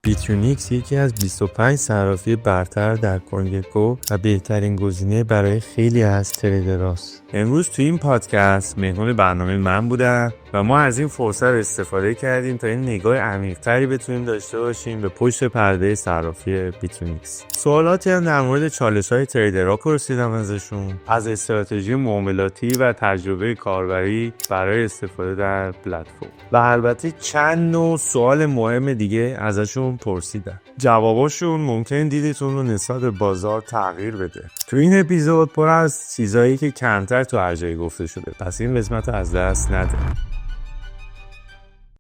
بیتونیکس یکی از 25 صرافی برتر در کنگو و بهترین گزینه برای خیلی از تریدرهاست. امروز توی این پادکست مهمون برنامه من بودم و ما از این فرصت استفاده کردیم تا این نگاه عمیق‌تری بتونیم داشته باشیم به پشت پرده صرافی بیتونیکس. سوالاتی هم در مورد چالش‌های تریدرها پرسیدم ازشون، از استراتژی معاملاتی و تجربه کاربری برای استفاده در پلتفرم و البته چند نوع سوال مهم دیگه ازشون پرسیدم. جواباشون ممکن دیدتون رو نسبت به بازار تغییر بده. تو این اپیزود پر از چیزایی که کمتر تو ارزهای گفته شده، پس این قسمت از دست نده.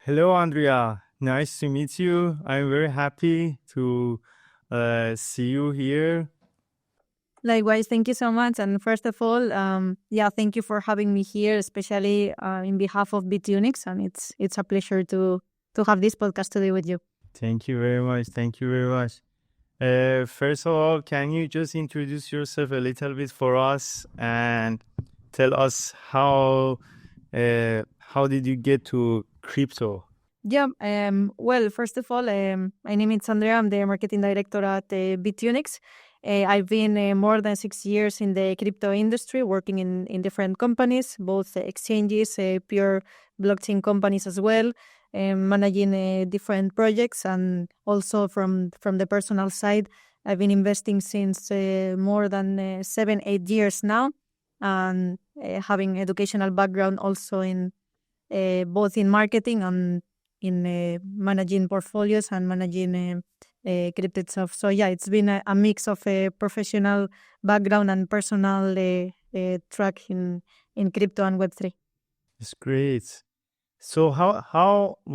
Hello Andrea, nice to meet you. I'm very happy to see you here. Likewise, thank you so much. And first of all, thank you for having me here, especially in behalf of bitunix. And it's a pleasure to have this podcast today with you. Thank you very much. Thank you very much. First of all, can you just introduce yourself a little bit for us and tell us how did you get to crypto? Well, first of all, my name is Andrea. I'm the marketing director at bitunix. I've been more than 6 years in the crypto industry, working in different companies, both exchanges, pure blockchain companies as well, managing different projects, and also from the personal side, I've been investing since more than 7-8 years now, and having educational background also in both in marketing and in managing portfolios and managing crypto stuff. So it's been a mix of a professional background and personal track in crypto and Web3. It's great. So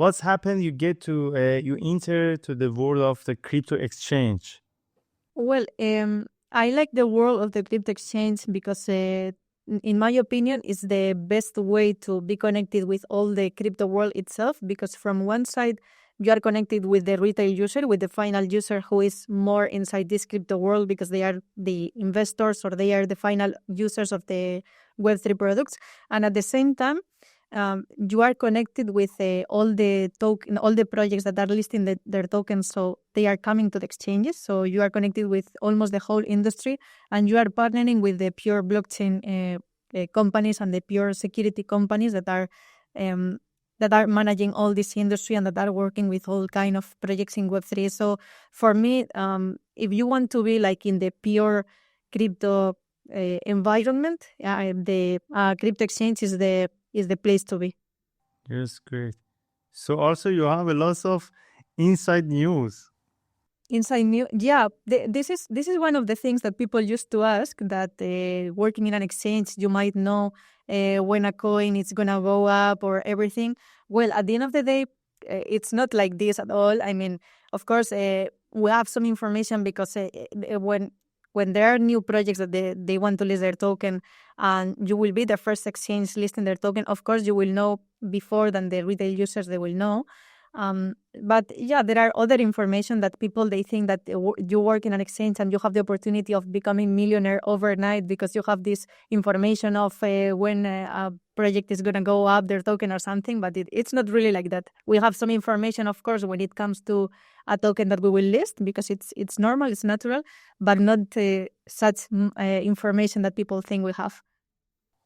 what's happened? You enter to the world of the crypto exchange. Well, I like the world of the crypto exchange because in my opinion, it's the best way to be connected with all the crypto world itself, because from one side, you are connected with the retail user, with the final user who is more inside this crypto world because they are the investors or they are the final users of the Web3 products. And at the same time, you are connected with all the projects that are listing their tokens, so they are coming to the exchanges. So you are connected with almost the whole industry, and you are partnering with the pure blockchain companies and the pure security companies that are managing all this industry and that are working with all kind of projects in Web3. So for me, if you want to be like in the pure crypto environment, the crypto exchange is the place to be. Yes, great. So also you have a lot of inside news. This is one of the things that people used to ask, that working in an exchange, you might know when a coin is gonna go up or everything. Well, at the end of the day, it's not like this at all. I mean, of course, we have some information because when there are new projects that they want to list their token, and you will be the first exchange listing their token, of course you will know before than the retail users, they will know. But there are other information that people, they think that you work in an exchange and you have the opportunity of becoming millionaire overnight because you have this information of when a project is going to go up their token or something, but it's not really like that. We have some information, of course, when it comes to a token that we will list because it's normal, it's natural, but not such information that people think we have.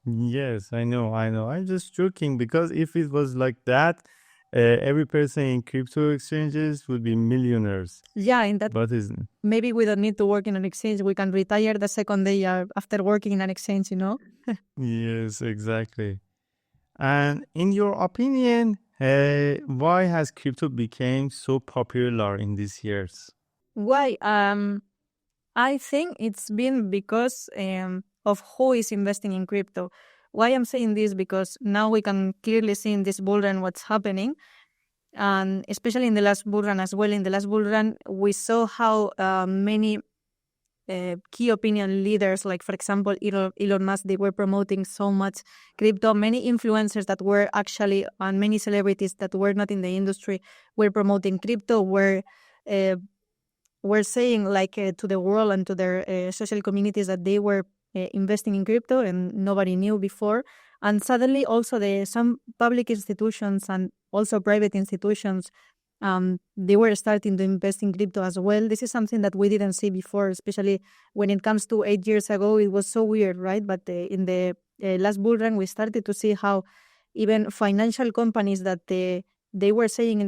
Yes, I know. I'm just joking because if it was like that, every person in crypto exchanges would be millionaires. Yeah, in that. But maybe we don't need to work in an exchange. We can retire the second day after working in an exchange, you know? Yes, exactly. And in your opinion, why has crypto become so popular in these years? Why? I think it's been because of who is investing in crypto. Why I'm saying this? Because now we can clearly see in this bull run what's happening. And especially in the last bull run as well. In the last bull run, we saw how many key opinion leaders, like for example, Elon Musk, they were promoting so much crypto. Many influencers that were actually, and many celebrities that were not in the industry were promoting crypto, were saying like to the world and to their social communities that they were investing in crypto and nobody knew before. And suddenly also some public institutions and also private institutions they were starting to invest in crypto as well. This is something that we didn't see before, especially when it comes to 8 years ago. It was so weird, right? But in the last bull run, we started to see how even financial companies that they were saying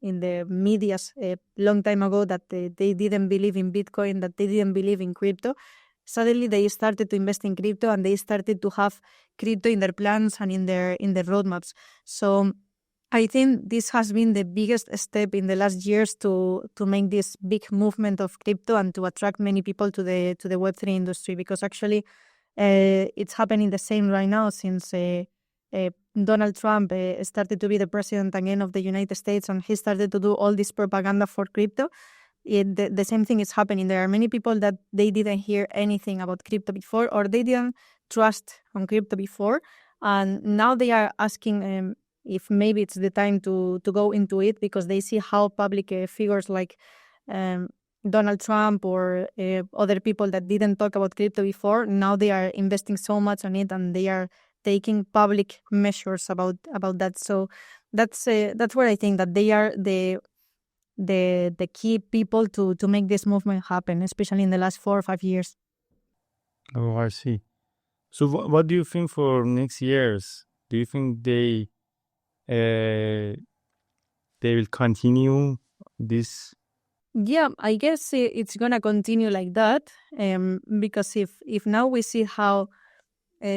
in the media a long time ago that they didn't believe in Bitcoin, that they didn't believe in crypto, suddenly they started to invest in crypto and they started to have crypto in their plans and in their roadmaps. So I think this has been the biggest step in the last years to make this big movement of crypto and to attract many people to the Web3 industry, because actually it's happening the same right now since Donald Trump started to be the president again of the United States, and he started to do all this propaganda for crypto. The same thing is happening. There are many people that they didn't hear anything about crypto before, or they didn't trust on crypto before, and now they are asking if maybe it's the time to go into it, because they see how public figures like Donald Trump or other people that didn't talk about crypto before, now they are investing so much on it and they are taking public measures about that. So that's where I think that they are the key people to make this movement happen, especially in the last 4 or 5 years. Oh, I see. So what do you think for next years? Do you think they will continue this? Yeah, I guess it's gonna continue like that, because if now we see how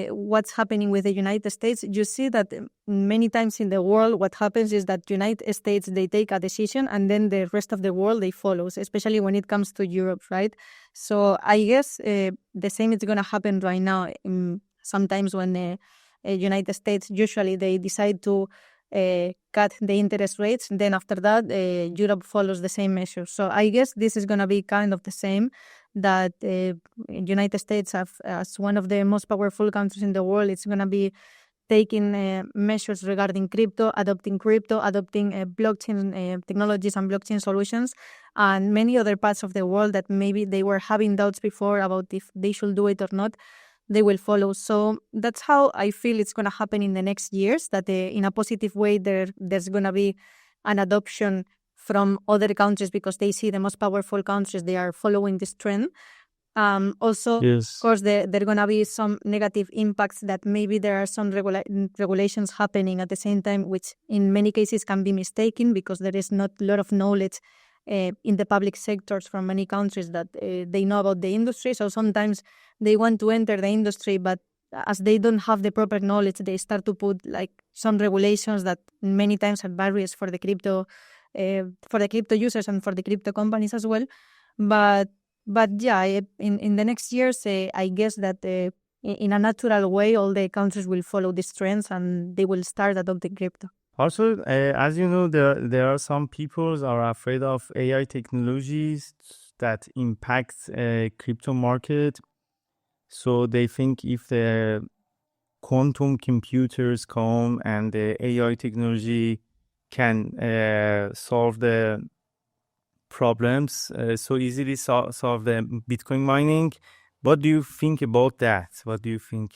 what's happening with the United States, you see that many times in the world, what happens is that United States, they take a decision and then the rest of the world, they follow, especially when it comes to Europe, right? So I guess the same is going to happen right now. Sometimes when the United States, usually they decide to cut the interest rates, then after that, Europe follows the same measure. So I guess this is going to be kind of the same, that United States as one of the most powerful countries in the world, it's going to be taking measures regarding crypto, adopting blockchain technologies and blockchain solutions, and many other parts of the world that maybe they were having doubts before about if they should do it or not, they will follow. So that's how I feel it's going to happen in the next years, that in a positive way there's going to be an adoption from other countries, because they see the most powerful countries, they are following this trend. Also, Yes. of course, there are going to be some negative impacts, that maybe there are some regulations happening at the same time, which in many cases can be mistaken, because there is not a lot of knowledge in the public sectors from many countries that they know about the industry. So sometimes they want to enter the industry, but as they don't have the proper knowledge, they start to put like some regulations that many times are barriers for the crypto users and for the crypto companies as well. But yeah, in the next years, I guess that in a natural way, all the countries will follow these trends and they will start adopting crypto. Also, as you know, there are some people are afraid of AI technologies that impact crypto market. So they think if the quantum computers come and the AI technology can solve the problems so easily, solve the Bitcoin mining. What do you think about that? What do you think?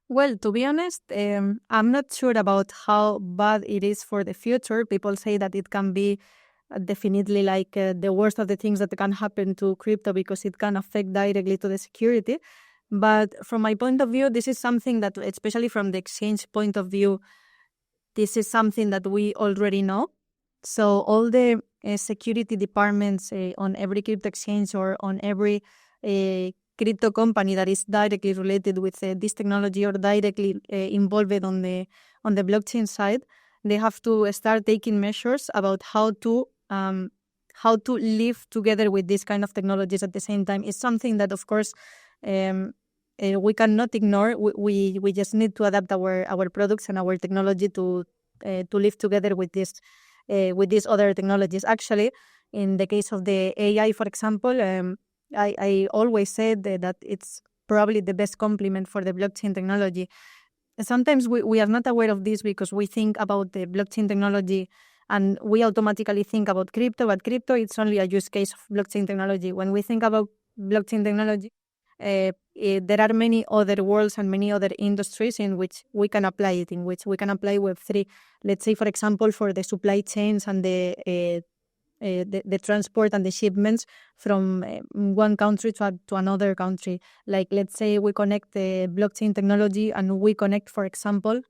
Well, to be honest, I'm not sure about how bad it is for the future. People say that it can be definitely like the worst of the things that can happen to crypto, because it can affect directly to the security. But from my point of view, this is something that, especially from the exchange point of view, this is something that we already know. So all the security departments on every crypto exchange or on every crypto company that is directly related with this technology or directly involved on the blockchain side, they have to start taking measures about how to live together with this kind of technologies at the same time. It's something that, of course, we cannot ignore. We just need to adapt our products and our technology to live together with these other technologies. Actually, in the case of the AI, for example, I always said that it's probably the best complement for the blockchain technology. Sometimes we are not aware of this because we think about the blockchain technology and we automatically think about crypto, but crypto, it's only a use case of blockchain technology. When we think about blockchain technology, there are many other worlds and many other industries in which we can apply it, in which we can apply Web3. Let's say, for example, for the supply chains and the transport and the shipments from one country to another country. Like, let's say we connect the blockchain technology and we connect, for example,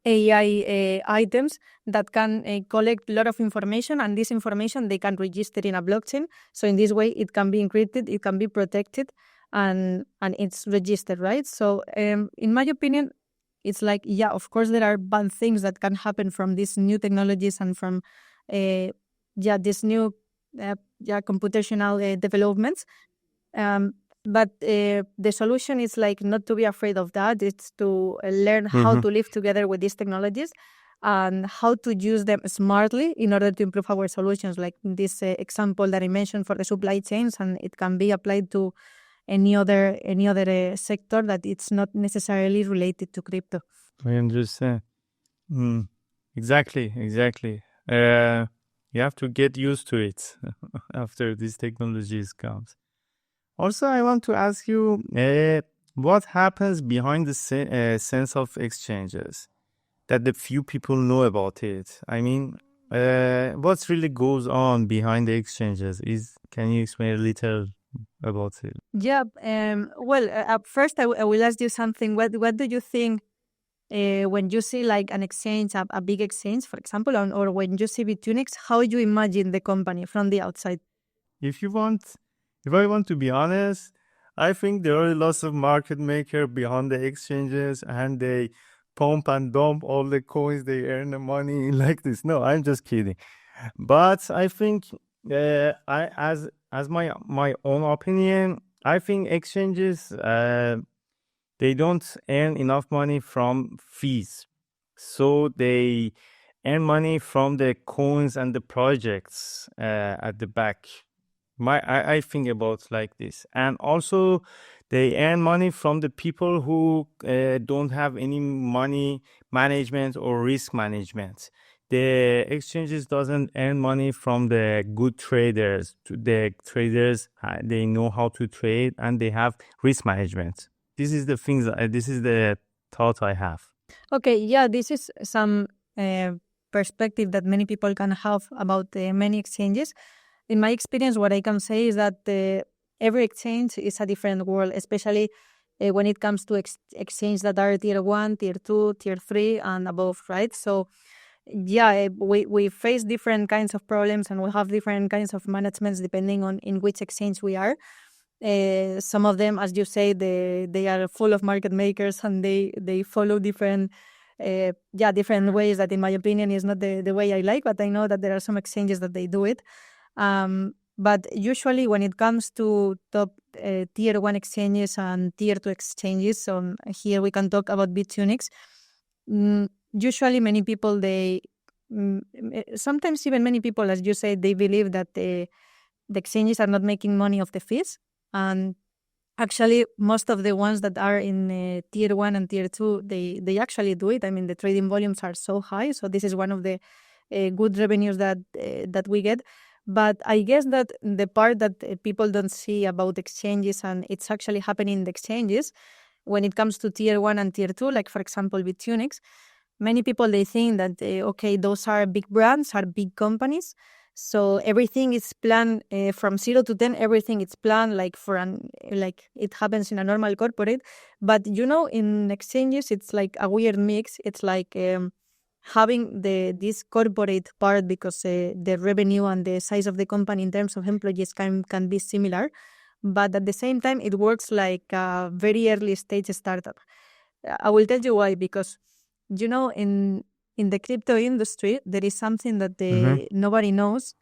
AI items that can collect a lot of information, and this information they can register in a blockchain. So in this way, it can be encrypted, it can be protected, and it's registered, right? So in my opinion, it's like, yeah, of course there are bad things that can happen from these new technologies and from this new computational developments. But the solution is like not to be afraid of that. It's to learn how to live together with these technologies and how to use them smartly in order to improve our solutions. Like this example that I mentioned for the supply chains, and it can be applied to any other sector that it's not necessarily related to crypto. I understand. Exactly. You have to get used to it after these technologies comes. Also, I want to ask you, what happens behind the sense of exchanges that the few people know about it? I mean, what really goes on behind the exchanges? Can you explain a little about it? Yeah. First, I will ask you something. What do you think when you see like an exchange, a big exchange, for example, or when you see bitunix? How you imagine the company from the outside? If I want to be honest, I think there are lots of market makers behind the exchanges, and they pump and dump all the coins, they earn the money like this. No, I'm just kidding. But I think, as my own opinion, I think exchanges they don't earn enough money from fees, so they earn money from the coins and the projects at the back. I think about like this. And also they earn money from the people who don't have any money management or risk management. The exchanges doesn't earn money from the good traders. The traders, they know how to trade and they have risk management. This is the thought I have. Okay, yeah, this is some perspective that many people can have about many exchanges. In my experience, what I can say is that every exchange is a different world, especially when it comes to exchanges that are tier 1, tier 2, tier 3, and above, right? So, yeah, we face different kinds of problems, and we have different kinds of managements depending on in which exchange we are. Some of them, as you say, they are full of market makers, and they follow different ways that, in my opinion, is not the way I like, but I know that there are some exchanges that they do it. But usually when it comes to top tier 1 exchanges and tier 2 exchanges, here we can talk about bitunix. Usually many people, sometimes even many people, as you say, they believe that the exchanges are not making money off the fees. And actually, most of the ones that are in tier 1 and tier 2, they actually do it. I mean, the trading volumes are so high. So this is one of the good revenues that we get. But I guess that the part that people don't see about exchanges, and it's actually happening in the exchanges, when it comes to tier 1 and tier 2, like for example, bitunix, many people, they think that, okay, those are big brands, are big companies. So everything is planned from 0 to 10, everything is planned like it happens in a normal corporate. But, in exchanges, it's like a weird mix. It's like having this corporate part, because the revenue and the size of the company in terms of employees can be similar, but at the same time it works like a very early stage startup. I will tell you why, because in the crypto industry there is something that nobody knows,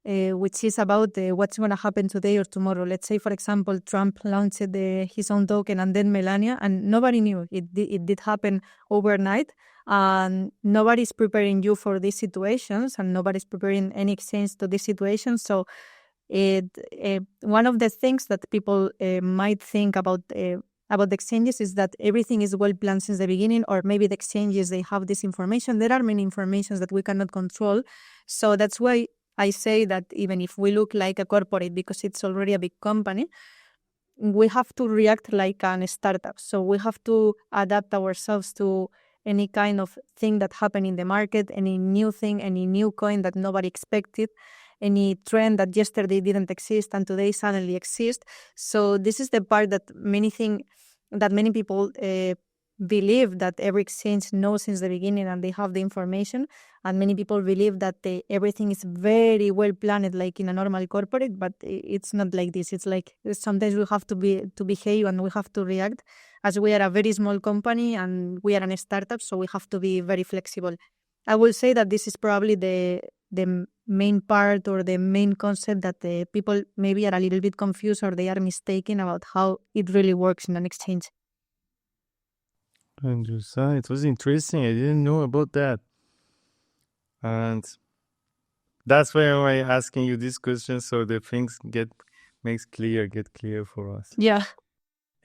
which is about what's going to happen today or tomorrow. Let's say, for example, Trump launched his own token, and then Melania, and nobody knew. It did happen overnight, and nobody's preparing you for these situations, and nobody's preparing any exchange to these situations. So one of the things that people might think about the exchanges is that everything is well planned since the beginning, or maybe the exchanges, they have this information. There are many informations that we cannot control. So that's why I say that even if we look like a corporate, because it's already a big company, we have to react like a startup. So we have to adapt ourselves to any kind of thing that happened in the market, any new thing, any new coin that nobody expected, any trend that yesterday didn't exist and today suddenly exists. So this is the part that many people believe that every exchange knows since the beginning and they have the information. And many people believe that everything is very well planned, like in a normal corporate, but it's not like this. It's like sometimes we have to behave and we have to react, as we are a very small company and we are a startup, so we have to be very flexible. I will say that this is probably the main part or the main concept that the people maybe are a little bit confused or they are mistaken about how it really works in an exchange. Understand. It was interesting. I didn't know about that. And that's why I'm asking you this question, so the things get clear for us. Yeah.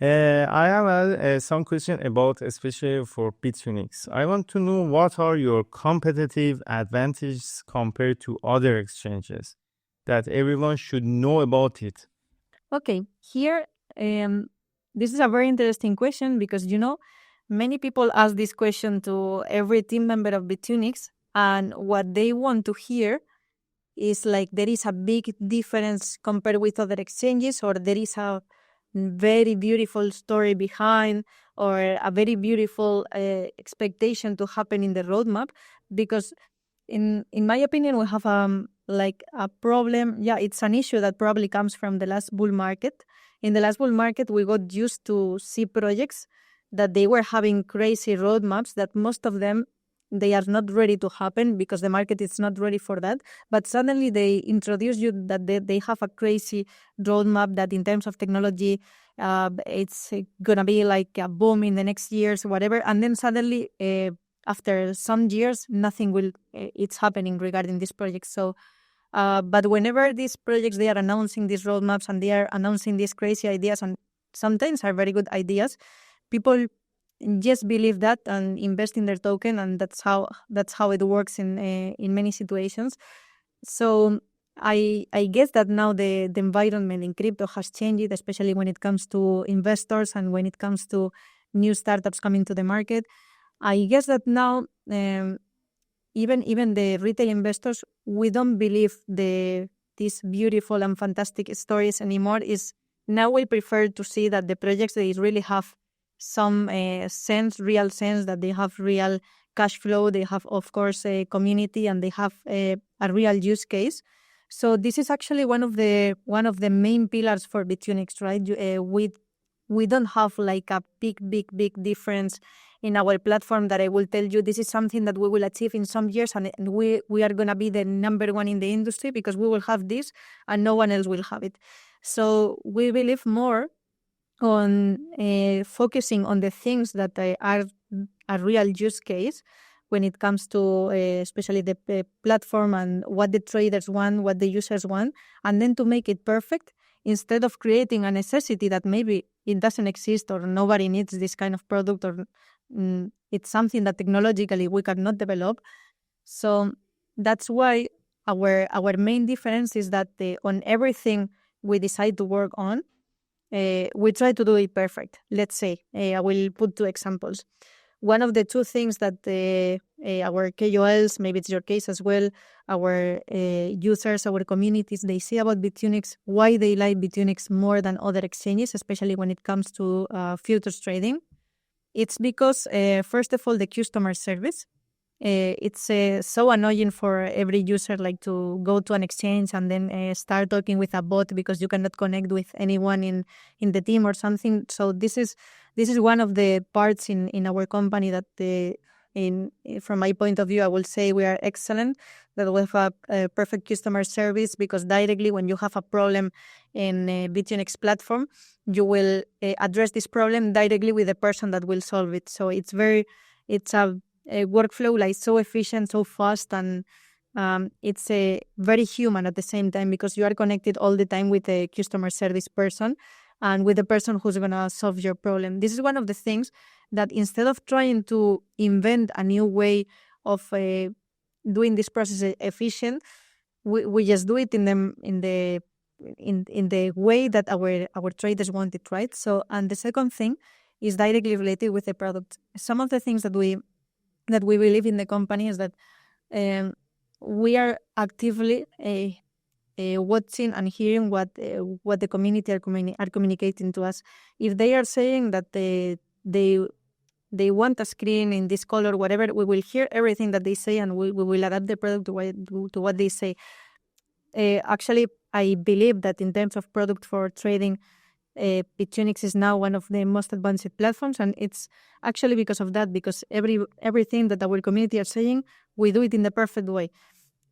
I have some question about, especially for bitunix. I want to know what are your competitive advantages compared to other exchanges that everyone should know about it. Okay, here, this is a very interesting question because, many people ask this question to every team member of bitunix, and what they want to hear is like there is a big difference compared with other exchanges, or there is a very beautiful story behind, or a very beautiful expectation to happen in the roadmap. Because in my opinion, we have like a problem. Yeah, it's an issue that probably comes from the last bull market. In the last bull market, we got used to see projects that they were having crazy roadmaps that most of them, they are not ready to happen because the market is not ready for that. But suddenly they introduce you that they have a crazy roadmap that in terms of technology, it's going to be like a boom in the next years, whatever. And then suddenly, after some years, nothing it's happening regarding this project. So, but whenever these projects, they are announcing these roadmaps and they are announcing these crazy ideas, and sometimes are very good ideas, people just believe that and invest in their token, and that's how it works in many situations. So I guess that now the environment in crypto has changed, especially when it comes to investors and when it comes to new startups coming to the market. I guess that now even the retail investors, we don't believe these beautiful and fantastic stories anymore. Now we prefer to see that the projects, they really have some real sense, that they have real cash flow, they have, of course, a community, and they have a real use case. So this is actually one of the main pillars for bitunix, right? We don't have like a big difference in our platform that I will tell you this is something that we will achieve in some years, and we are going to be the number one in the industry because we will have this and no one else will have it. So we believe more on focusing on the things that are a real use case when it comes to especially the platform and what the traders want, what the users want, and then to make it perfect instead of creating a necessity that maybe it doesn't exist or nobody needs this kind of product, or it's something that technologically we cannot develop. So that's why our main difference is that on everything we decide to work on, we try to do it perfect. Let's say, I will put 2 examples. One of the 2 things that our KOLs, maybe it's your case as well, our users, our communities, they say about bitunix, why they like bitunix more than other exchanges, especially when it comes to futures trading. It's because, first of all, the customer service. It's so annoying for every user, like to go to an exchange and then start talking with a bot because you cannot connect with anyone in the team or something. So this is one of the parts in our company that from my point of view, I will say we are excellent, that we have a perfect customer service, because directly when you have a problem in a bitunix platform, you will address this problem directly with the person that will solve it. So it's a workflow like so efficient, so fast, and it's a very human at the same time, because you are connected all the time with a customer service person and with the person who's going to solve your problem. This is one of the things that instead of trying to invent a new way of doing this process efficient, we just do it in the in the way that our traders want it, right? So, and the second thing is directly related with the product. Some of the things that we believe in the company is that we are actively watching and hearing what the community are communicating to us. If they are saying that they want a screen in this color, whatever, we will hear everything that they say, and we will adapt the product to what they say. Actually, I believe that in terms of product for trading, bitunix is now one of the most advanced platforms, and it's actually because of that, because everything that our community are saying, we do it in the perfect way.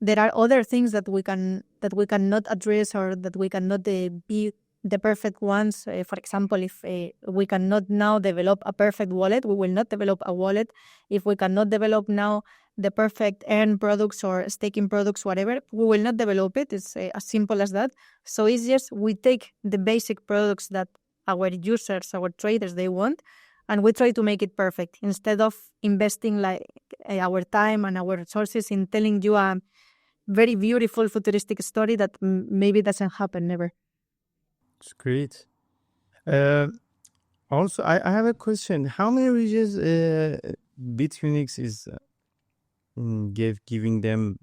There are other things that we cannot address, or that we cannot be the perfect ones. For example, if we cannot now develop a perfect wallet, we will not develop a wallet. If we cannot develop now the perfect earn products or staking products, whatever, we will not develop it. It's as simple as that. So it's just we take the basic products that our users, our traders, they want, and we try to make it perfect instead of investing like our time and our resources in telling you a very beautiful futuristic story that maybe doesn't happen never. It's great. Also, I have a question. How many regions bitunix is giving them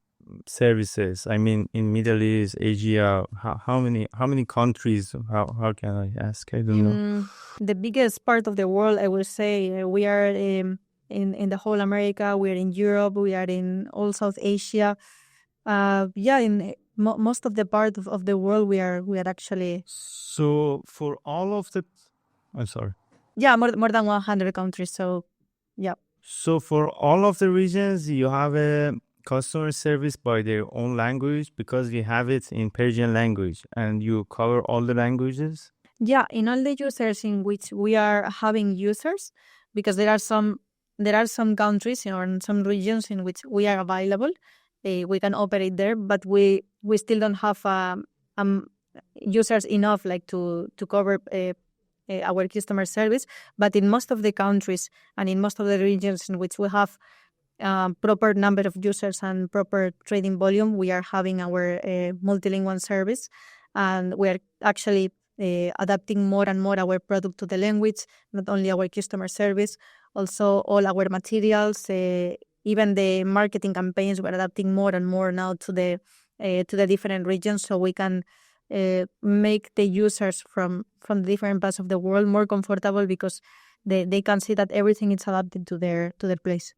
services? I mean, in Middle East, Asia, how many countries? How can I ask? I don't know. The biggest part of the world, I will say, we are in the whole America. We are in Europe. We are in all South Asia. In most of the part of the world, we are actually. So for all of the, I'm sorry. Yeah, more than 100 countries. So, yeah. So for all of the regions, you have a customer service by their own language, because we have it in Persian language, and you cover all the languages? Yeah, in all the users in which we are having users, because there are some countries or some regions in which we are available. We can operate there, but we still don't have users enough like to cover our customer service. But in most of the countries and in most of the regions in which we have proper number of users and proper trading volume, we are having our multilingual service, and we are actually adapting more and more our product to the language, not only our customer service, also all our materials, even the marketing campaigns. We're adapting more and more now to the different regions, so we can make the users from the different parts of the world more comfortable, because they can see that everything is adapted to their place.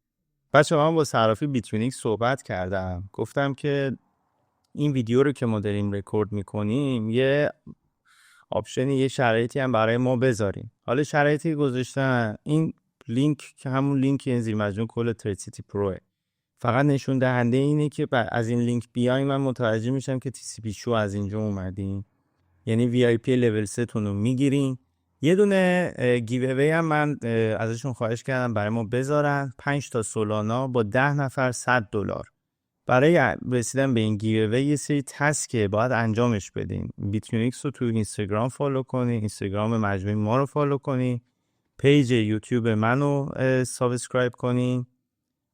بچه من با صرافی بیتونیکس صحبت کردم، گفتم که این ویدیو رو که ما داریم رکورد میکنیم یه آپشنی، یه شرایطی هم برای ما بذاریم. حالا شرایطی گذاشتن، این لینک که همون لینک زیر مجموع کل ترید سیتی پروه، فقط نشون دهنده اینه که از این لینک بیاین من متوجه میشم که تی سی پی شو از اینجا اومدین، یعنی وی آی پی لول 3 تون رو میگیرین. یه دونه گیو اوی هم من ازشون خواهش کردم برای ما بذارن، 5 تا سولانا با 10 نفر $100. برای رسیدن به این گیو اوی یه سری تسکه باید انجامش بدین. بیتونیکس رو تو اینستاگرام فالو کنین، اینستاگرام مجموعه ما رو فالو کنین، پیج یوتیوب منو سابسکرایب کنین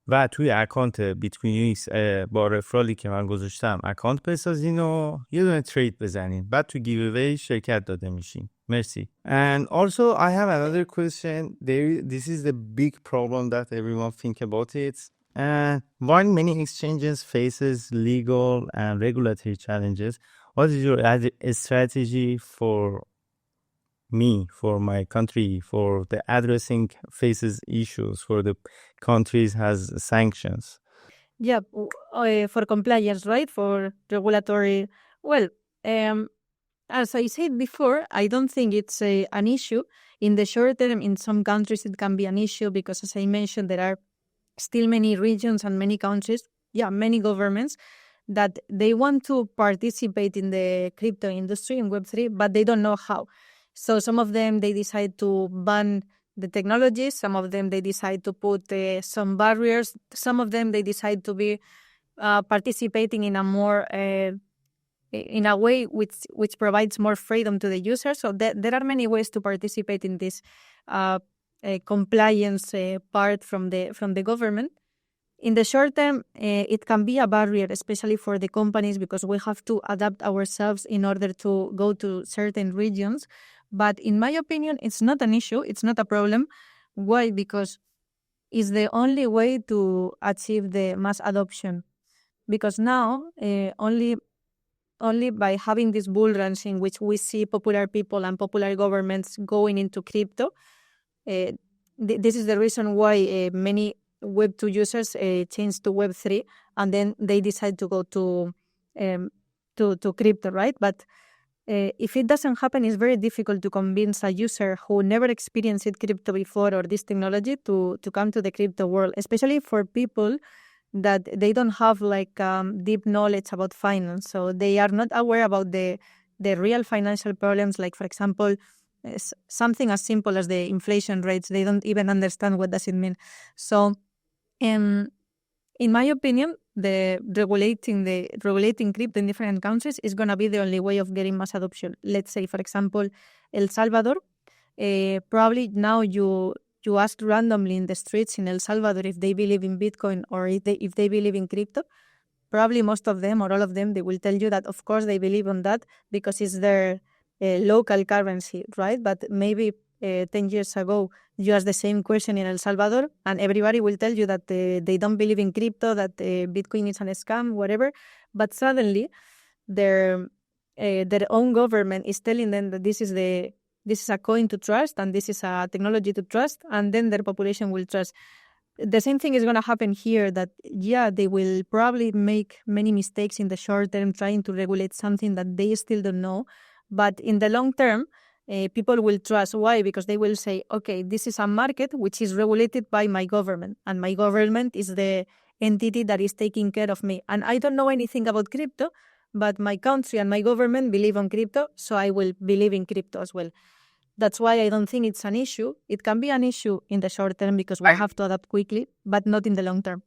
و توی اکانت بیتونیکس با رفرالی که من گذاشتم اکانت بسازین و یه دونه ترید بزنین، بعد تو گیو اوی شرکت داده میشین. مرسی. And also I have another question. This is the big problem that everyone think about it. While many exchanges faces legal and regulatory challenges, what is your strategy for me, for my country, for the addressing faces issues, for the countries has sanctions? Yeah, for compliance, right? For regulatory. Well, as I said before, I don't think it's an issue. In the short term, in some countries, it can be an issue because, as I mentioned, there are still many regions and many countries, many governments, that they want to participate in the crypto industry, in Web3, but they don't know how. So some of them, they decide to ban the technologies. Some of them, they decide to put some barriers. Some of them, they decide to be participating in a more... in a way which provides more freedom to the user. So there are many ways to participate in this compliance part from the government. in the short term, it can be a barrier, especially for the companies, because we have to adapt ourselves in order to go to certain regions. But in my opinion, it's not an issue. It's not a problem. Why? Because it's the only way to achieve the mass adoption. Because now, only by having these bull runs in which we see popular people and popular governments going into crypto, this is the reason why many Web2 users change to Web3, and then they decide to go to crypto, right? But if it doesn't happen, it's very difficult to convince a user who never experienced crypto before or this technology to come to the crypto world, especially for people that they don't have deep knowledge about finance. So they are not aware about the real financial problems, like, for example, something as simple as the inflation rates. They don't even understand what does it mean. So in my opinion, the regulating crypto in different countries is going to be the only way of getting mass adoption. Let's say, for example, El Salvador, probably now you ask randomly in the streets in El Salvador if they believe in Bitcoin or if they believe in crypto. Probably most of them or all of them, they will tell you that of course they believe on that because it's their local currency, right? But maybe 10 years ago, you ask the same question in El Salvador and everybody will tell you that they don't believe in crypto, that Bitcoin is a scam, whatever. But suddenly their own government is telling them that this is a coin to trust and this is a technology to trust, and then their population will trust. The same thing is going to happen here, that, they will probably make many mistakes in the short term trying to regulate something that they still don't know. But in the long term, people will trust. Why? Because they will say, okay, this is a market which is regulated by my government, and my government is the entity that is taking care of me. And I don't know anything about crypto, but my country and my government believe on crypto, so I will believe in crypto as well. That's why I don't think it's an issue. It can be an issue in the short term because we have to adapt quickly, but not in the long term.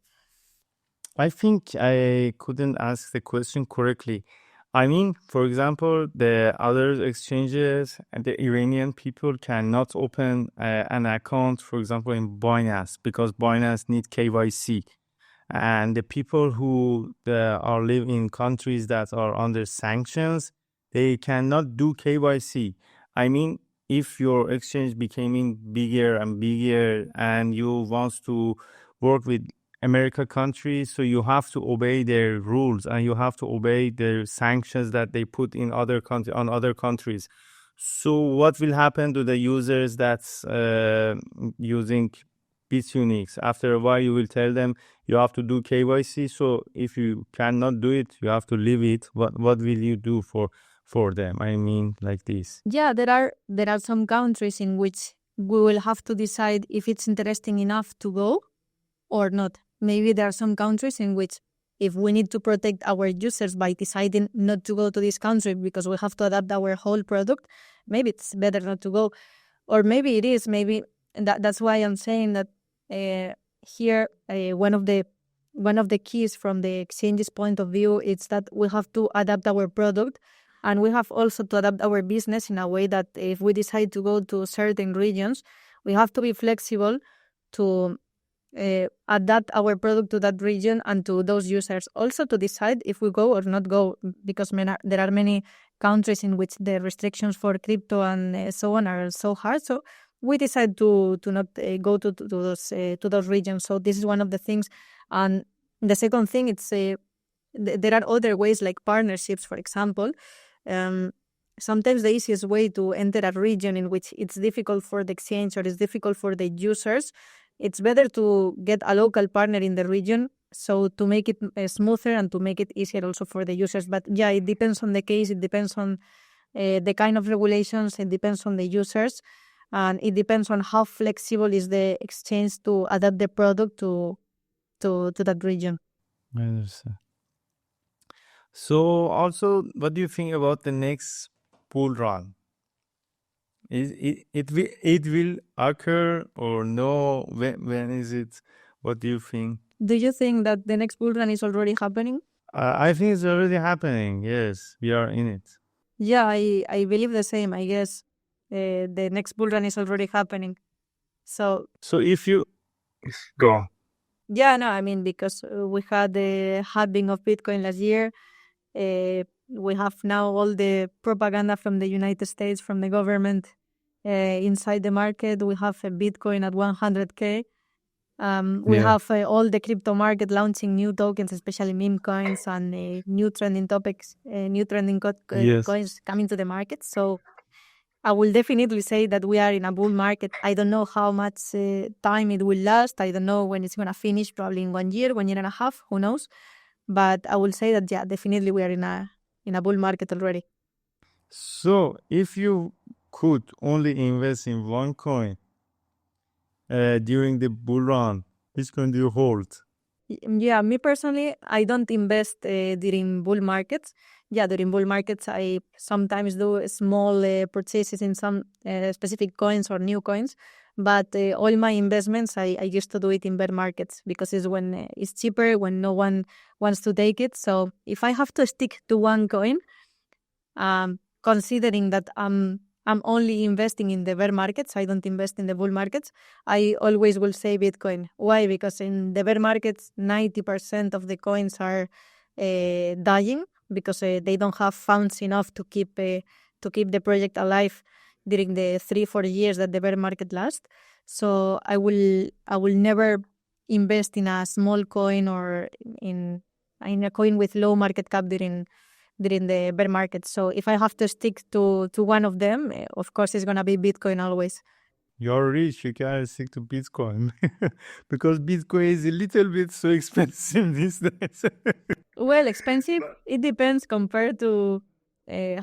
I think I couldn't ask the question correctly. I mean, for example, the other exchanges and the Iranian people cannot open an account, for example, in Binance, because Binance need KYC. And the people who are living in countries that are under sanctions, they cannot do KYC. I mean, if your exchange becoming bigger and bigger and you want to work with American countries, so you have to obey their rules and you have to obey their sanctions that they put in other countries. So what will happen to the users that's using bitunix? After a while, you will tell them you have to do KYC. So if you cannot do it, you have to leave it. What will you do for them? I mean, like this. Yeah, there are some countries in which we will have to decide if it's interesting enough to go or not. Maybe there are some countries in which if we need to protect our users by deciding not to go to this country because we have to adapt our whole product, maybe it's better not to go. Or maybe it is. Maybe that's why I'm saying that here one of the keys from the exchange's point of view is that we have to adapt our product, and we have also to adapt our business in a way that if we decide to go to certain regions, we have to be flexible to adapt our product to that region and to those users. Also to decide if we go or not go, because there are many countries in which the restrictions for crypto and so on are so hard. So we decide to not go to those regions. So this is one of the things. And the second thing, it's there are other ways like partnerships, for example. Sometimes the easiest way to enter a region in which it's difficult for the exchange or it's difficult for the users, it's better to get a local partner in the region, so to make it smoother and to make it easier also for the users. But yeah, it depends on the case, it depends on the kind of regulations, it depends on the users, and it depends on how flexible is the exchange to adapt the product to that region. I understand. So also, what do you think about the next bull run? It will occur or no? When is it? What do you think? Do you think that the next bull run is already happening? I think it's already happening. Yes, we are in it. Yeah, I believe the same. I guess the next bull run is already happening. So if you go. Yeah, no, I mean, because we had the halving of Bitcoin last year. We have now all the propaganda from the United States, from the government inside the market. We have a Bitcoin at 100K. We have all the crypto market launching new tokens, especially meme coins and new trending topics, coins coming to the market. So I will definitely say that we are in a bull market. I don't know how much time it will last. I don't know when it's going to finish, probably in 1 year, 1 year and a half, who knows. But I will say that, yeah, definitely we are in a bull market already. So if you could only invest in one coin during the bull run, which coin do you hold? Yeah, me personally, I don't invest during bull markets. Yeah, during bull markets, I sometimes do small purchases in some specific coins or new coins. But all my investments, I used to do it in bear markets because it's when it's cheaper, when no one wants to take it. So if I have to stick to one coin, considering that I'm only investing in the bear markets, I don't invest in the bull markets, I always will say Bitcoin. Why? Because in the bear markets, 90% of the coins are dying because they don't have funds enough to keep the project alive during the 3-4 years that the bear market lasts. So I will never invest in a small coin or in a coin with low market cap during the bear market. So if I have to stick to one of them, of course it's gonna be Bitcoin always. You're rich, you can stick to Bitcoin because Bitcoin is a little bit so expensive these days. Well, expensive. It depends compared to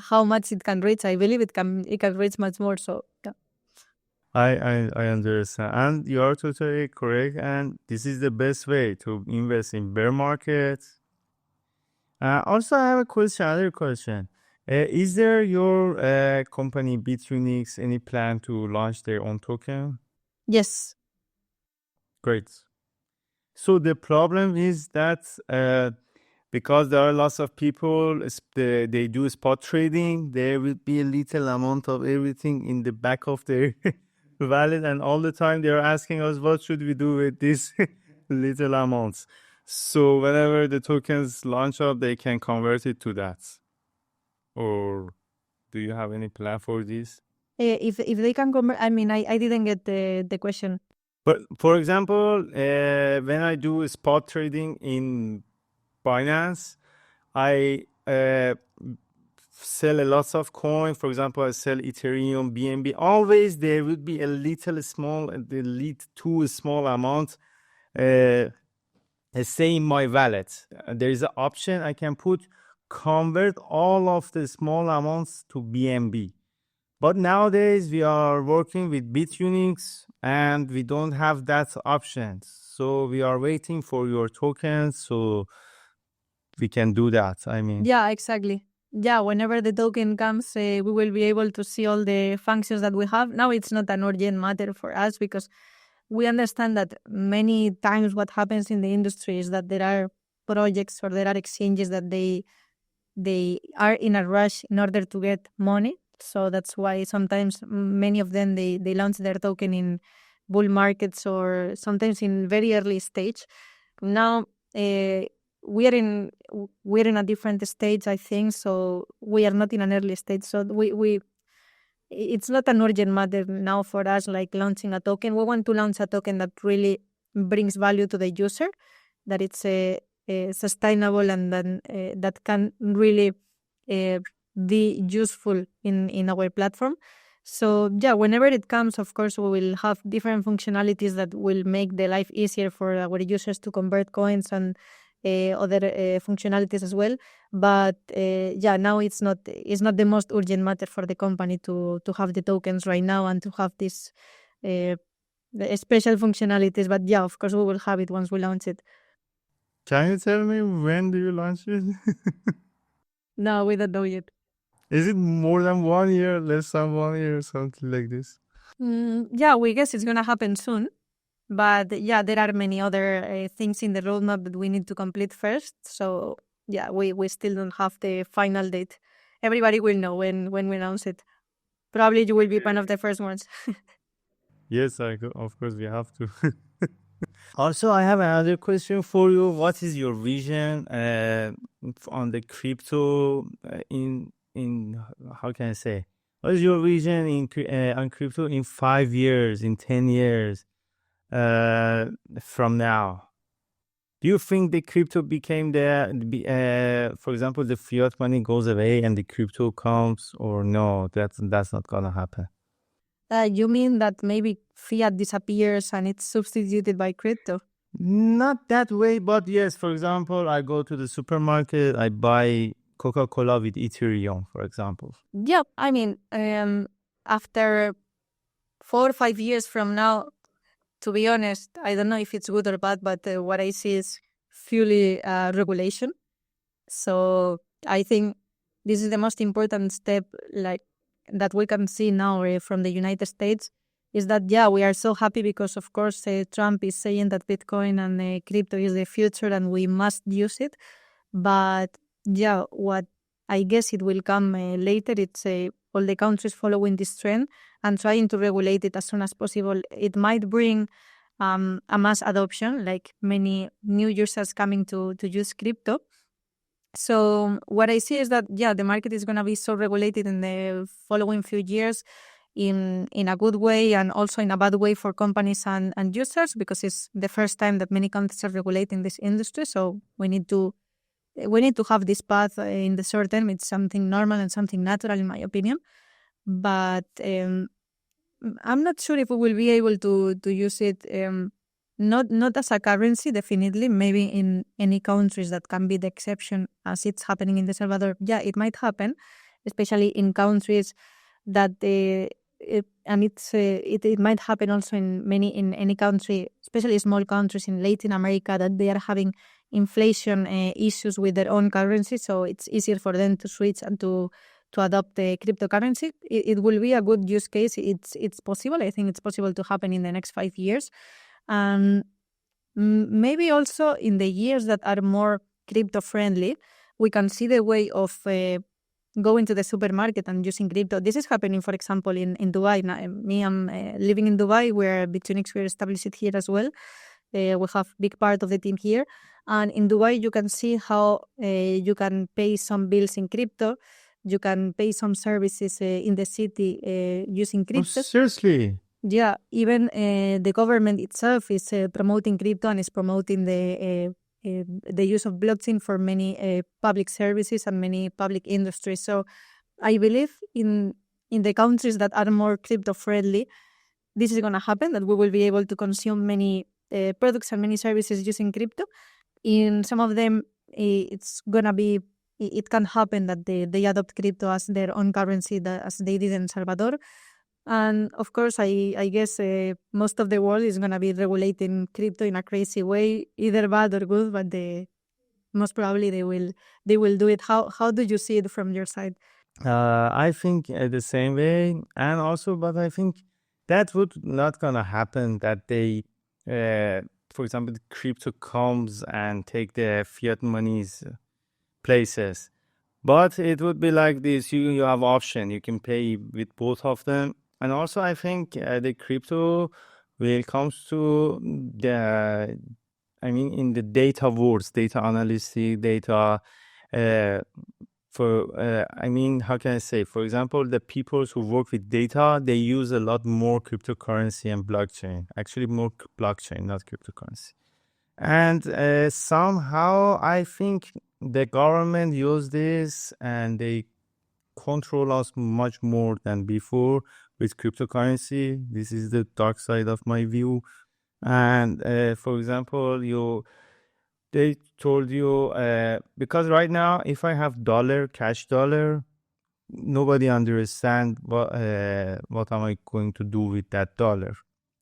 how much it can reach. I believe it can reach much more. So yeah. I understand, and you are totally correct. And this is the best way to invest in bear markets. Also, I have another question. Is there your company bitunix any plan to launch their own token? Yes. Great. So the problem is that because there are lots of people, they do spot trading, there will be a little amount of everything in the back of their wallet, and all the time they're asking us, what should we do with these little amounts? So whenever the tokens launch up, they can convert it to that. Or do you have any plan for this? If they can convert, I mean, I didn't get the question. But for example, when I do spot trading in Binance, I sell a lots of coin. For example, I sell Ethereum, BNB. Always there would be a little small, too small amount say in my wallet. There is an option I can put convert all of the small amounts to BNB. But nowadays we are working with bitunix and we don't have that option. So we are waiting for your tokens so we can do that. I mean, Yeah, exactly. Yeah, whenever the token comes, we will be able to see all the functions that we have. Now it's not an urgent matter for us because we understand that many times what happens in the industry is that there are projects or there are exchanges that they are in a rush in order to get money. So that's why sometimes many of them they launch their token in bull markets or sometimes in very early stage. Now we're in a different stage, I think. So we are not in an early stage. So we it's not an urgent matter now for us, like launching a token. We want to launch a token that really brings value to the user, that it's sustainable and then that can really be useful in our platform. So yeah, whenever it comes, of course, we will have different functionalities that will make the life easier for our users to convert coins and other functionalities as well. But yeah, now it's not the most urgent matter for the company to have the tokens right now and to have this special functionalities. But yeah, of course, we will have it once we launch it. can you tell me when do you launch it? No, we don't know yet. Is it more than 1 year, less than 1 year, something like this? Yeah, we guess it's going to happen soon. But yeah, there are many other things in the roadmap that we need to complete first. So yeah, we still don't have the final date. Everybody will know when we announce it. Probably you will be one of the first ones. Yes, of course we have to. Also, I have another question for you. What is your vision on the crypto in how can I say? What is your vision on crypto in 5 years, in 10 years from now? Do you think the crypto became for example, the fiat money goes away and the crypto comes, or no? That's not gonna happen. You mean that maybe fiat disappears and it's substituted by crypto? Not that way, but yes. For example, I go to the supermarket, I buy Coca-Cola with Ethereum, for example. Yeah, I mean, after 4 or 5 years from now, to be honest, I don't know if it's good or bad, but what I see is fully regulation. So I think this is the most important step, like that we can see now from the United States, is that, yeah, we are so happy because, of course, Trump is saying that Bitcoin and crypto is the future and we must use it. But, yeah, what I guess it will come later, it's all the countries following this trend and trying to regulate it as soon as possible. It might bring a mass adoption, like many new users coming to use crypto. So what I see is that, yeah, the market is going to be so regulated in the following few years in a good way and also in a bad way for companies and users, because it's the first time that many countries are regulating this industry. So we need to have this path in the short term. It's something normal and something natural, in my opinion. But I'm not sure if we will be able to use it, not as a currency, definitely. Maybe in any countries that can be the exception, as it's happening in El Salvador. Yeah, it might happen, especially in countries that it might happen also in any country, especially small countries in Latin America, that they are having inflation issues with their own currency, so it's easier for them to switch and to adopt the cryptocurrency. It will be a good use case. It's possible. I think it's possible to happen in the next 5 years. And maybe also in the years that are more crypto friendly, we can see the way of going to the supermarket and using crypto. This is happening, for example, in Dubai. Now, I'm living in Dubai, where bitunix, we're established here as well. We have big part of the team here. And in Dubai, you can see how you can pay some bills in crypto. You can pay some services in the city using crypto. Oh, seriously? Yeah, even the government itself is promoting crypto and is promoting the use of blockchain for many public services and many public industries. So I believe in the countries that are more crypto friendly, this is going to happen, that we will be able to consume many products and many services using crypto. In some of them, it can happen that they adopt crypto as their own currency, as they did in El Salvador. And of course, I guess most of the world is going to be regulating crypto in a crazy way, either bad or good, but most probably they will do it. How do you see it from your side? I think the same way, and also, but I think that would not gonna happen. That they, for example, the crypto comes and take the fiat money's places, but it would be like this: you have option, you can pay with both of them, and also I think the crypto, when it comes to the, I mean, in the data words, data analysis, data. I mean, how can I say? For example, the people who work with data, they use a lot more cryptocurrency and blockchain. Actually, more blockchain, not cryptocurrency. And somehow, I think the government use this and they control us much more than before with cryptocurrency. This is the dark side of my view. And for example, they told you, because right now, if I have cash dollar, nobody understand what am I going to do with that dollar.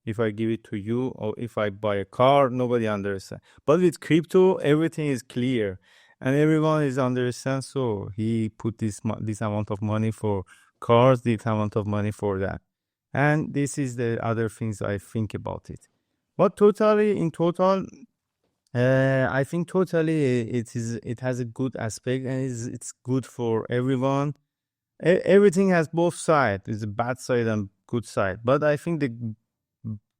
If I give it to you or if I buy a car, nobody understand. But with crypto, everything is clear and everyone is understand. So he put this amount of money for cars, this amount of money for that. And this is the other things I think about it. But in total, I think totally it has a good aspect and it's good for everyone. Everything has both sides. There's a bad side and good side. But I think the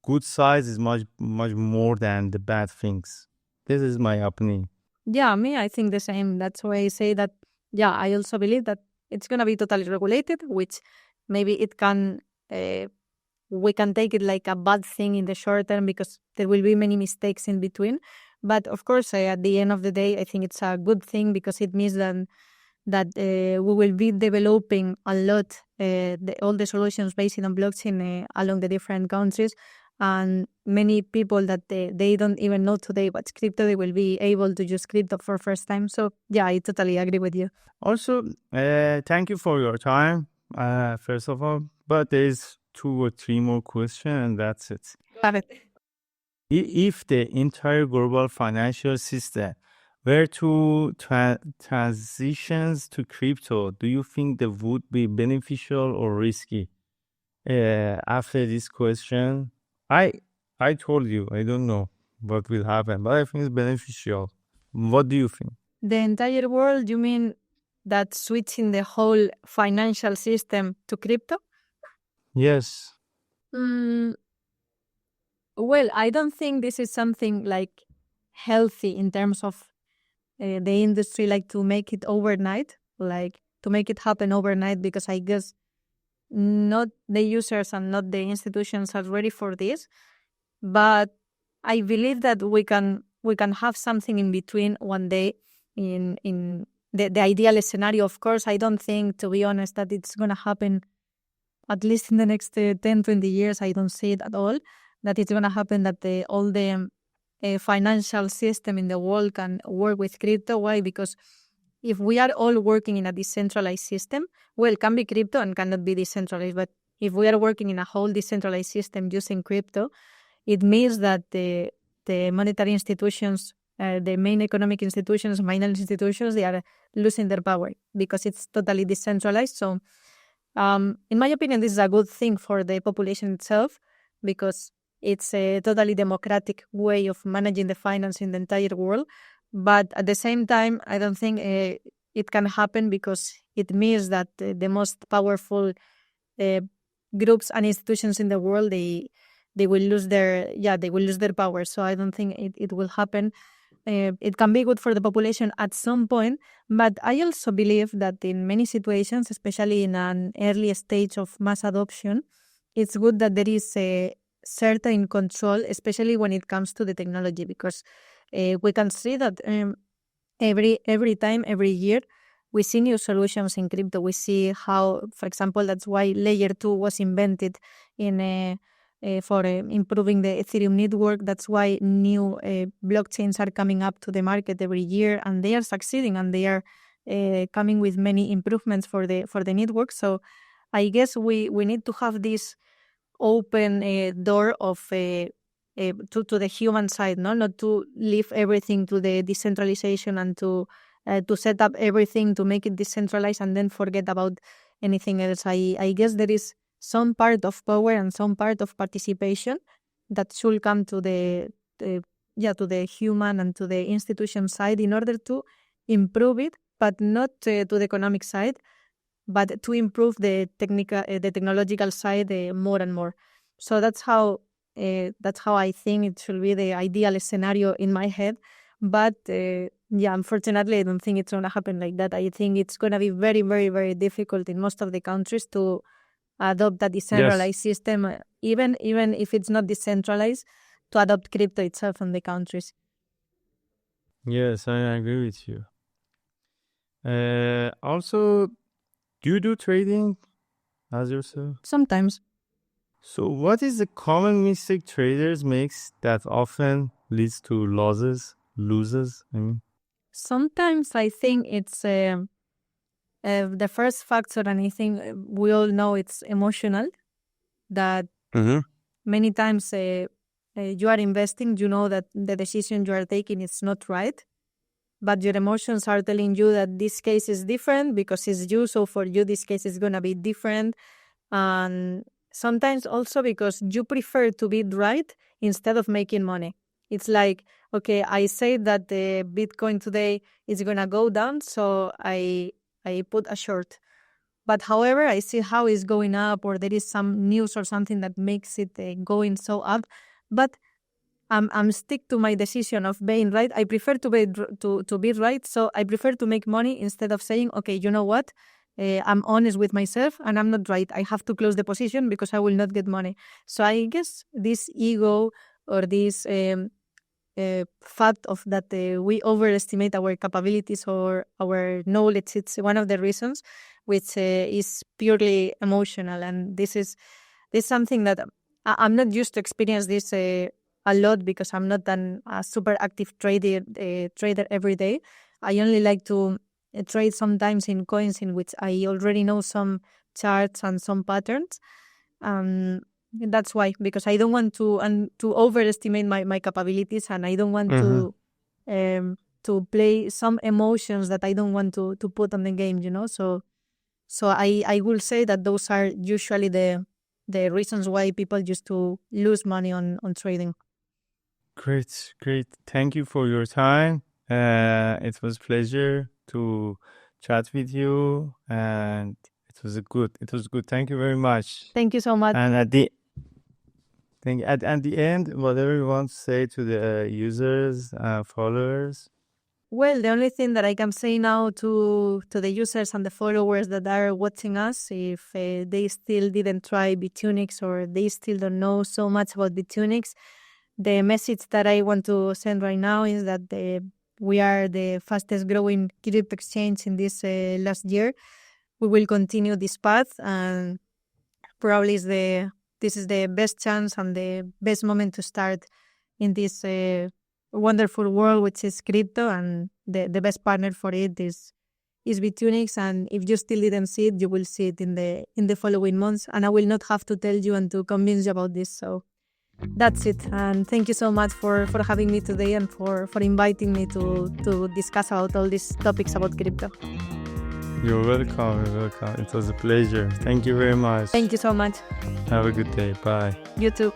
good sides is much more than the bad things. This is my opinion. Yeah, I think the same. That's why I say that, yeah, I also believe that it's going to be totally regulated, which maybe it can, we can take it like a bad thing in the short term because there will be many mistakes in between. But of course, at the end of the day, I think it's a good thing because it means that we will be developing a lot all the solutions based on blockchain along the different countries. And many people that they don't even know today what's crypto, they will be able to use crypto for first time. So yeah, I totally agree with you. Also, thank you for your time, first of all. But there's 2 or 3 more questions and that's it. Love it. If the entire global financial system were to transitions to crypto, do you think that would be beneficial or risky? After this question, I told you, I don't know what will happen, but I think it's beneficial. What do you think? The entire world, you mean that switching the whole financial system to crypto? Yes. Well, I don't think this is something like healthy in terms of the industry, like to make it overnight, like to make it happen overnight, because I guess not the users and not the institutions are ready for this. But I believe that we can have something in between one day in the ideal scenario. Of course, I don't think, to be honest, that it's going to happen at least in the next 10, 20 years. I don't see it at all, that it's going to happen that all the financial system in the world can work with crypto. Why? Because if we are all working in a decentralized system, well, it can be crypto and cannot be decentralized. But if we are working in a whole decentralized system using crypto, it means that the monetary institutions, the main economic institutions, financial institutions, they are losing their power because it's totally decentralized. So, in my opinion, this is a good thing for the population itself because it's a totally democratic way of managing the finance in the entire world. But at the same time, I don't think it can happen because it means that the most powerful groups and institutions in the world, they will lose their power. So I don't think it will happen. It can be good for the population at some point, but I also believe that in many situations, especially in an early stage of mass adoption, it's good that there is a certain control, especially when it comes to the technology, because we can see that every year, we see new solutions in crypto. We see how, for example, that's why Layer 2 was invented for improving the Ethereum network. That's why new blockchains are coming up to the market every year, and they are succeeding, and they are coming with many improvements for the network. So I guess we need to have this open door of to the human side, not to leave everything to the decentralization and to set up everything to make it decentralized and then forget about anything else. I guess there is some part of power and some part of participation that should come to the human and to the institution side in order to improve it, but not to the economic side, but to improve the technological side more and more. So that's how I think it should be the ideal scenario in my head. But unfortunately, I don't think it's going to happen like that. I think it's going to be very, very, very difficult in most of the countries to adopt a decentralized system, even if it's not decentralized, to adopt crypto itself in the countries. Yes, I agree with you. Also, do you do trading as yourself? Sometimes. So what is the common mistake traders makes that often leads to losses? Sometimes I think it's the first factor, and I think we all know it's emotional, that many times you are investing, you know that the decision you are taking is not right, but your emotions are telling you that this case is different because it's you, so for you this case is going to be different. And sometimes also because you prefer to be right instead of making money. It's like, okay, I say that the Bitcoin today is going to go down, so I put a short. But however, I see how it's going up, or there is some news or something that makes it going so up. But I'm stick to my decision of being right. I prefer to be right. So I prefer to make money instead of saying, okay, you know what? I'm honest with myself and I'm not right. I have to close the position because I will not get money. So I guess this ego or this fact of that we overestimate our capabilities or our knowledge, it's one of the reasons, which is purely emotional. And this is something that I'm not used to experience this a lot because I'm not a super active trader every day. I only like to trade sometimes in coins in which I already know some charts and some patterns. That's why, because I don't want to overestimate my capabilities, and I don't want to play some emotions that I don't want to put on the game, you know. So I will say that those are usually the reasons why people used to lose money on trading. Great. Thank you for your time. It was a pleasure to chat with you, and it was good. Thank you very much. Thank you so much. And at the end, whatever you want to say to the users, followers. Well, the only thing that I can say now to the users and the followers that are watching us, if they still didn't try bitunix or they still don't know so much about bitunix, the message that I want to send right now is that we are the fastest growing crypto exchange in this last year. We will continue this path, and probably this is the best chance and the best moment to start in this wonderful world, which is crypto, and the best partner for it is bitunix. And if you still didn't see it, you will see it in the following months, and I will not have to tell you and to convince you about this. So that's it, and thank you so much for having me today and for inviting me to discuss about all these topics about crypto. You're welcome. It was a pleasure. Thank you very much. Thank you so much. Have a good day. Bye. You too.